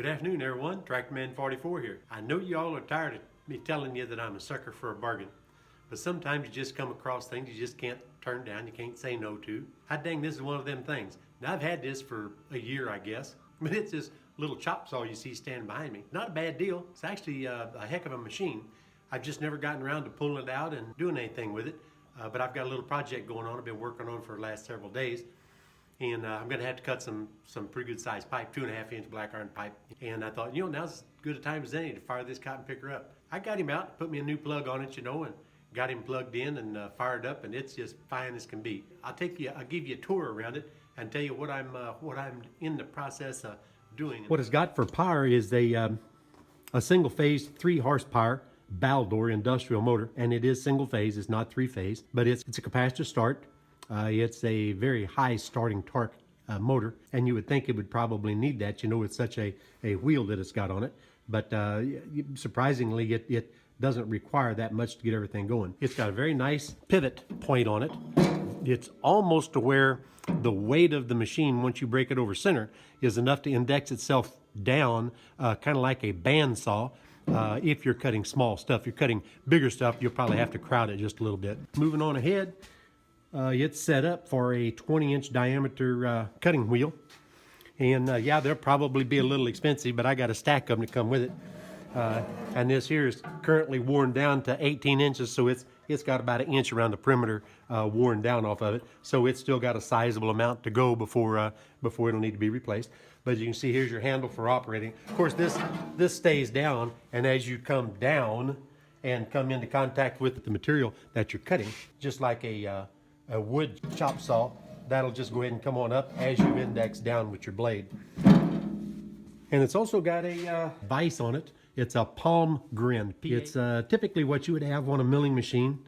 Good afternoon, everyone. Tractorman 44 here. I know you all are tired of me telling you that I'm a sucker for a bargain, but sometimes you just come across things you just can't turn down, you can't say no to. Hot dang, this is one of them things. Now, I've had this for a year, I guess, but it's this little chop saw you see standing behind me. Not a bad deal. It's actually a heck of a machine. I've just never gotten around to pulling it out and doing anything with it, but I've got a little project going on I've been working on for the last several days. And I'm going to have to cut some pretty good sized pipe, 2.5-inch black iron pipe. And I thought, now's as good a time as any to fire this cotton picker up. I got him out, put me a new plug on it, and got him plugged in and fired up, and it's just fine as can be. I'll give you a tour around it and tell you what I'm in the process of doing. What it's got for power is a single phase 3 horsepower Baldor industrial motor, and it is single phase. It's not 3-phase, but it's a capacitor start. It's a very high starting torque motor, and you would think it would probably need that, with such a wheel that it's got on it. But surprisingly, it doesn't require that much to get everything going. It's got a very nice pivot point on it. It's almost to where the weight of the machine, once you break it over center, is enough to index itself down, kind of like a bandsaw. If you're cutting small stuff, you're cutting bigger stuff, you'll probably have to crowd it just a little bit. Moving on ahead. It's set up for a 20-inch diameter cutting wheel, and yeah, they'll probably be a little expensive, but I got a stack of them to come with it. And this here is currently worn down to 18 inches, so it's got about 1 inch around the perimeter worn down off of it. So it's still got a sizable amount to go before it'll need to be replaced. But you can see here's your handle for operating. Of course, this stays down, and as you come down and come into contact with the material that you're cutting, just like a wood chop saw, that'll just go ahead and come on up as you index down with your blade. And it's also got a vise on it. It's a palm grin. It's typically what you would have on a milling machine,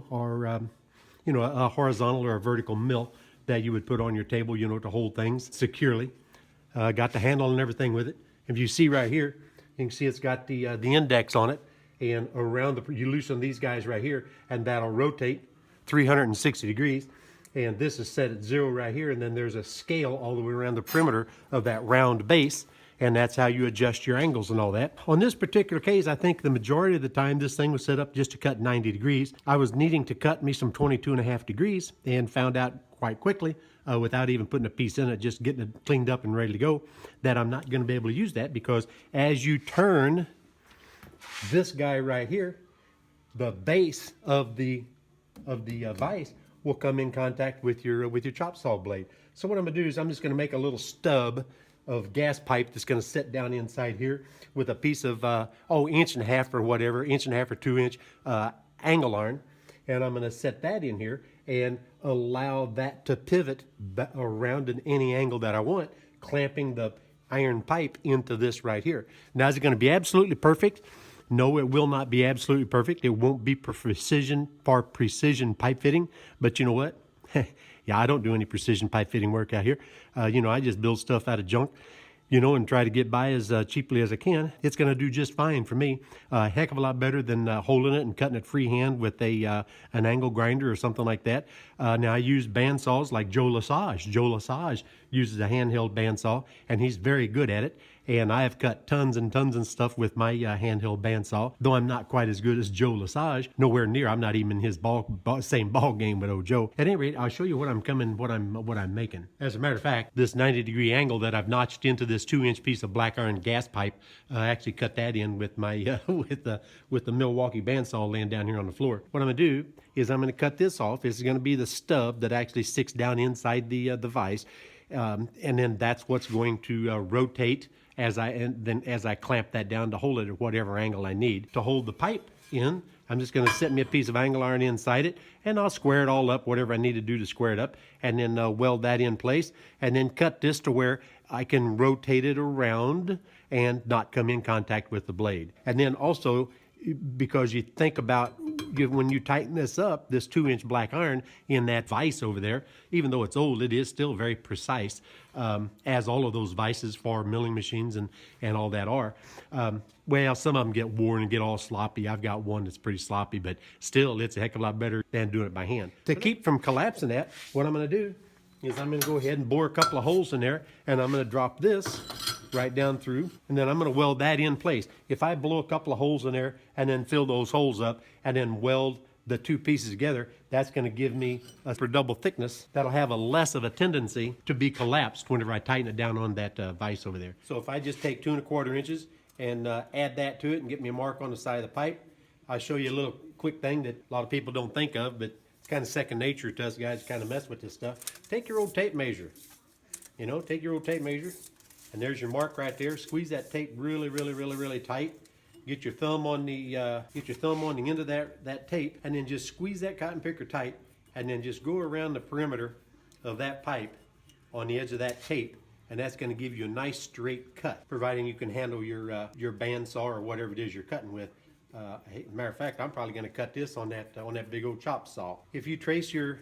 or a horizontal or a vertical mill that you would put on your table, to hold things securely. Got the handle and everything with it. If you see right here, you can see it's got the index on it, and around you loosen these guys right here, and that'll rotate 360 degrees, and this is set at 0 right here, and then there's a scale all the way around the perimeter of that round base, and that's how you adjust your angles and all that. On this particular case, I think the majority of the time this thing was set up just to cut 90 degrees. I was needing to cut me some 22.5 degrees and found out quite quickly, without even putting a piece in it, just getting it cleaned up and ready to go, that I'm not going to be able to use that, because as you turn this guy right here, the base of the vise will come in contact with your chop saw blade. So what I'm going to do is I'm just going to make a little stub of gas pipe that's going to sit down inside here with a piece of 1.5 inch or whatever, 1.5 inch or 2 inch angle iron, and I'm going to set that in here and allow that to pivot around in any angle that I want, clamping the iron pipe into this right here. Now, is it going to be absolutely perfect? No, it will not be absolutely perfect. It won't be precision pipe fitting, but you know what? Yeah, I don't do any precision pipe fitting work out here. I just build stuff out of junk, and try to get by as cheaply as I can. It's going to do just fine for me. A heck of a lot better than holding it and cutting it freehand with an angle grinder or something like that. Now, I use bandsaws like Joe Lesage. Joe Lesage uses a handheld bandsaw, and he's very good at it. And I have cut tons and tons of stuff with my handheld bandsaw, though I'm not quite as good as Joe Lesage. Nowhere near. I'm not even in his same ball game with old Joe. At any rate, I'll show you what I'm making. As a matter of fact, this 90-degree angle that I've notched into this 2-inch piece of black iron gas pipe, I actually cut that in with my with the Milwaukee bandsaw laying down here on the floor. What I'm gonna do is I'm gonna cut this off. This is gonna be the stub that actually sticks down inside the vise, and then that's what's going to rotate as I clamp that down to hold it at whatever angle I need. To hold the pipe in, I'm just going to set me a piece of angle iron inside it, and I'll square it all up, whatever I need to do to square it up, and then weld that in place, and then cut this to where I can rotate it around and not come in contact with the blade. And then also, because you think about when you tighten this up, this 2-inch black iron in that vise over there, even though it's old, it is still very precise, as all of those vices for milling machines and all that are. Well, some of them get worn and get all sloppy. I've got one that's pretty sloppy, but still, it's a heck of a lot better than doing it by hand. To keep from collapsing that, what I'm going to do is I'm going to go ahead and bore a couple of holes in there, and I'm going to drop this right down through, and then I'm going to weld that in place. If I blow a couple of holes in there and then fill those holes up and then weld the two pieces together, that's going to give me a double thickness that'll have a less of a tendency to be collapsed whenever I tighten it down on that vise over there. So if I just take 2 1/4 inches and add that to it and get me a mark on the side of the pipe, I'll show you a little quick thing that a lot of people don't think of, but it's kind of second nature to us guys to kind of mess with this stuff. Take your old tape measure. You know, take your old tape measure, and there's your mark right there. Squeeze that tape really tight. Get your thumb on the end of that tape, and then just squeeze that cotton picker tight, and then just go around the perimeter of that pipe on the edge of that tape, and that's going to give you a nice straight cut, providing you can handle your bandsaw or whatever it is you're cutting with. Matter of fact, I'm probably going to cut this on that big old chop saw. If you trace your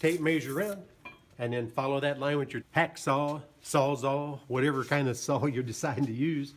tape measure around and then follow that line with your hacksaw, sawzall, whatever kind of saw you're deciding to use,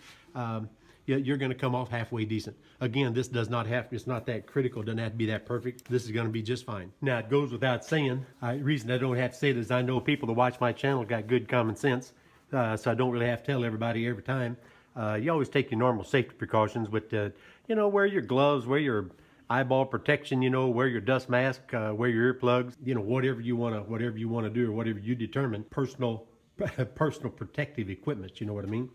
you're going to come off halfway decent. Again, this does not have, it's not that critical, doesn't have to be that perfect. This is going to be just fine. Now, it goes without saying, the reason I don't have to say it is I know people that watch my channel got good common sense, so I don't really have to tell everybody every time. You always take your normal safety precautions with, you know, wear your gloves, wear your eyeball protection, you know, wear your dust mask, wear your earplugs, you know, whatever you want to do or whatever you determine, personal protective equipment, you know what I mean?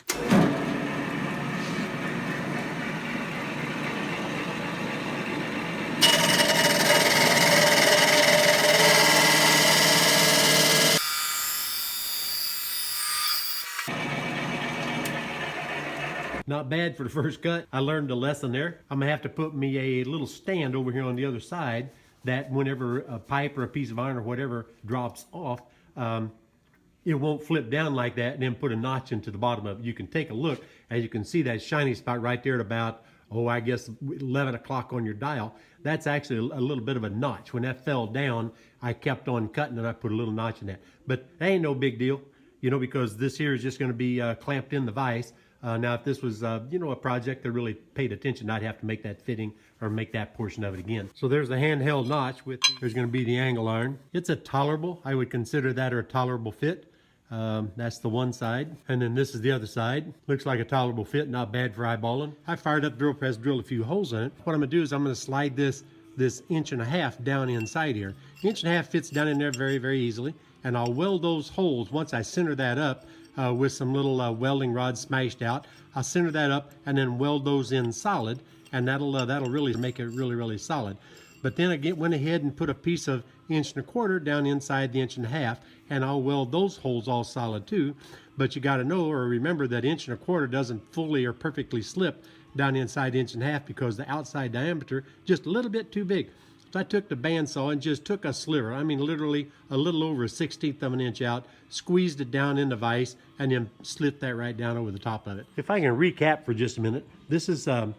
Not bad for the first cut. I learned a lesson there. I'm gonna have to put me a little stand over here on the other side that whenever a pipe or a piece of iron or whatever drops off, it won't flip down like that and then put a notch into the bottom of it. You can take a look, as you can see that shiny spot right there at about, I guess 11 o'clock on your dial. That's actually a little bit of a notch. When that fell down, I kept on cutting and I put a little notch in that. But that ain't no big deal, you know, because this here is just gonna be clamped in the vise. Now, if this was, you know, a project that really paid attention, I'd have to make that fitting or make that portion of it again. So there's the handheld notch with, there's going to be the angle iron. It's a tolerable, I would consider that a tolerable fit. That's the one side. And then this is the other side. Looks like a tolerable fit, not bad for eyeballing. I fired up the drill press, drilled a few holes in it. What I'm going to do is I'm going to slide this 1.5 inches down inside here. 1.5 inches fits down in there very easily. And I'll weld those holes once I center that up. With some little welding rods smashed out. I'll center that up and then weld those in solid, and that'll really make it really solid. But then I went ahead and put a piece of 1 1/4 down inside the 1.5 inches, and I'll weld those holes all solid too. But you got to know or remember that 1 1/4 doesn't fully or perfectly slip down inside 1.5 inches because the outside diameter just a little bit too big. So I took the bandsaw and just took a sliver, I mean literally a little over 1/16 of an inch out, squeezed it down in the vise, and then slit that right down over the top of it. If I can recap for just a minute, this is an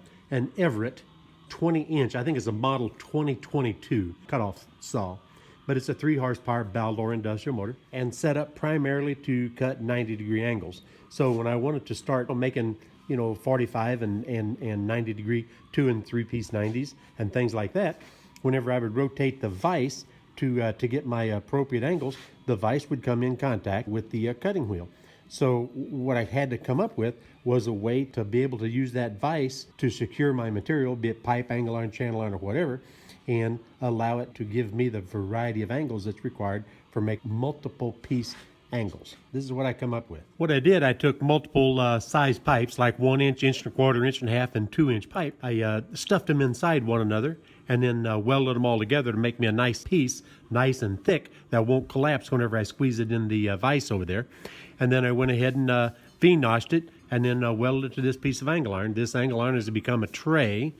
Everett 20-inch, I think it's a model 2022 cutoff saw, but it's a 3 horsepower Baldor industrial motor and set up primarily to cut 90-degree angles. So when I wanted to start making, you know, 45 and 90-degree 2 and 3 piece 90s and things like that, whenever I would rotate the vise to get my appropriate angles, the vise would come in contact with the cutting wheel. So what I had to come up with was a way to be able to use that vise to secure my material, be it pipe, angle iron, channel iron, or whatever, and allow it to give me the variety of angles that's required for make multiple piece angles. This is what I come up with. What I did, I took multiple size pipes, like 1 inch, 1 1/4, 1.5 inches, and 2-inch pipe. I stuffed them inside one another and then welded them all together to make me a nice piece, nice and thick, that won't collapse whenever I squeeze it in the vise over there. And then I went ahead and V-notched it and then welded it to this piece of angle iron. This angle iron has become a tray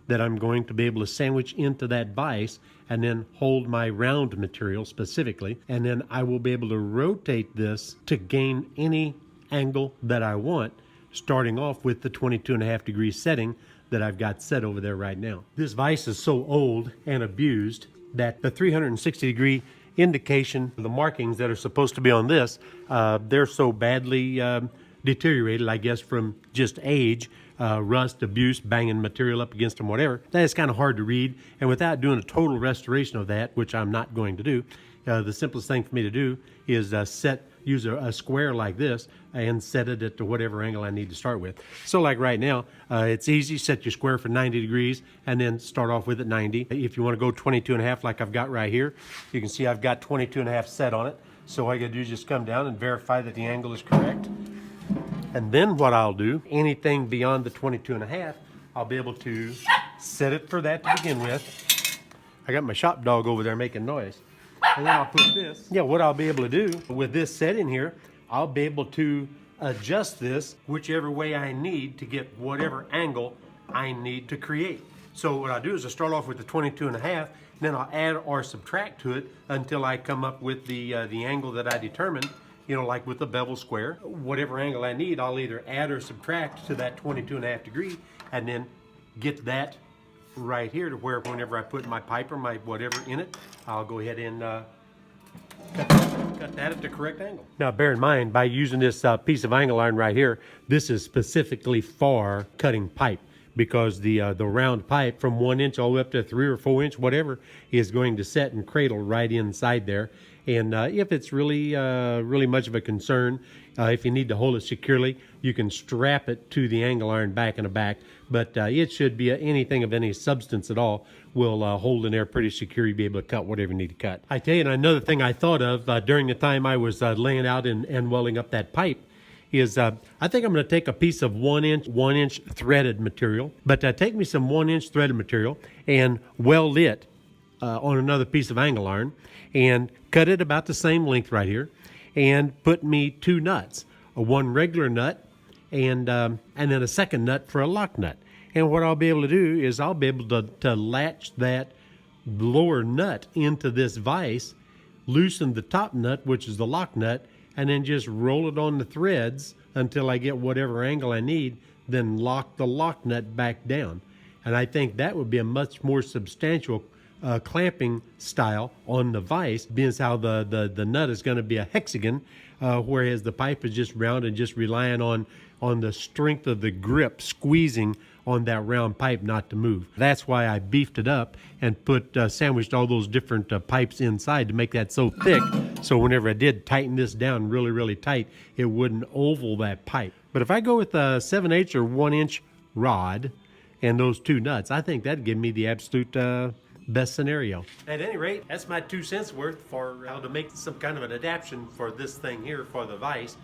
that I'm going to be able to sandwich into that vise and then hold my round material specifically. And then I will be able to rotate this to gain any angle that I want, starting off with the 22.5 degree setting that I've got set over there right now. This vise is so old and abused that the 360 degree indication, the markings that are supposed to be on this, they're so badly deteriorated, I guess, from just age, rust, abuse, banging material up against them, whatever. That is kind of hard to read. And without doing a total restoration of that, which I'm not going to do, the simplest thing for me to do is use a square like this and set it at whatever angle I need to start with. So like right now, it's easy. Set your square for 90 degrees and then start off with at 90. If you want to go 22.5 like I've got right here, you can see I've got 22.5 set on it. So all you gotta do is just come down and verify that the angle is correct. And then what I'll do, anything beyond the 22.5, I'll be able to set it for that to begin with. I got my shop dog over there making noise. And then I'll put this. Yeah, what I'll be able to do with this set in here, I'll be able to adjust this whichever way I need to get whatever angle I need to create. So what I'll do is I'll start off with the 22.5, then I'll add or subtract to it until I come up with the angle that I determined, you know, like with the bevel square. Whatever angle I need, I'll either add or subtract to that 22.5 degree and then get that right here to where whenever I put my pipe or my whatever in it, I'll go ahead and cut that at the correct angle. Now bear in mind, by using this piece of angle iron right here, this is specifically for cutting pipe, because the round pipe from 1 inch all the way up to 3 or 4 inch, whatever, is going to set and cradle right inside there. And if it's really much of a concern, if you need to hold it securely, you can strap it to the angle iron back in the back. But it should be anything of any substance at all will hold in there pretty secure. You'll be able to cut whatever you need to cut. I tell you, and another thing I thought of during the time I was laying out and welding up that pipe is I think I'm going to take a piece of 1 inch threaded material, but take me some 1 inch threaded material and weld it on another piece of angle iron and cut it about the same length right here, and put me 2 nuts, one regular nut and then a second nut for a lock nut. And what I'll be able to do is I'll be able to latch that lower nut into this vise, loosen the top nut, which is the lock nut, and then just roll it on the threads until I get whatever angle I need, then lock the lock nut back down. And I think that would be a much more substantial clamping style on the vise, being as how the nut is going to be a hexagon, whereas the pipe is just round and just relying on the strength of the grip squeezing on that round pipe not to move. That's why I beefed it up and put sandwiched all those different pipes inside to make that so thick, so whenever I did tighten this down really tight, it wouldn't oval that pipe. But if I go with a 7/8 or 1 inch rod and those 2 nuts, I think that'd give me the absolute best scenario. At any rate, that's my 2 cents worth for how to make some kind of an adaptation for this thing here for the vise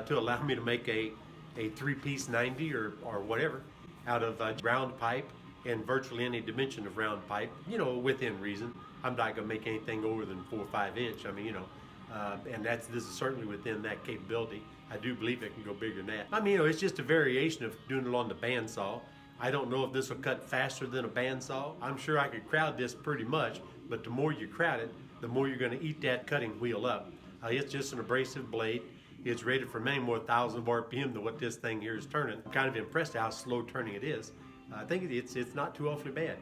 to allow me to make a 3-piece 90 or whatever out of round pipe and virtually any dimension of round pipe, you know, within reason. I'm not going to make anything over than 4 or 5 inch. I mean, you know, and this is certainly within that capability. I do believe it can go bigger than that. I mean, you know, it's just a variation of doing it on the bandsaw. I don't know if this will cut faster than a bandsaw. I'm sure I could crowd this pretty much, but the more you crowd it, the more you're going to eat that cutting wheel up. It's just an abrasive blade. It's rated for many more thousand of RPM than what this thing here is turning. I'm kind of impressed how slow turning it is. I think it's not too awfully bad.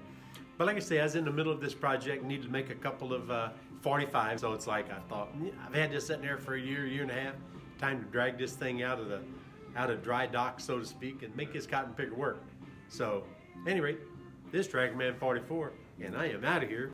But like I say, I was in the middle of this project, needed to make a couple of 45, so it's like I thought, I've had this sitting there for a year and a half. Time to drag this thing out of dry dock, so to speak, and make this cotton picker work. So, at any rate, this Trackman 44, and I am out of here.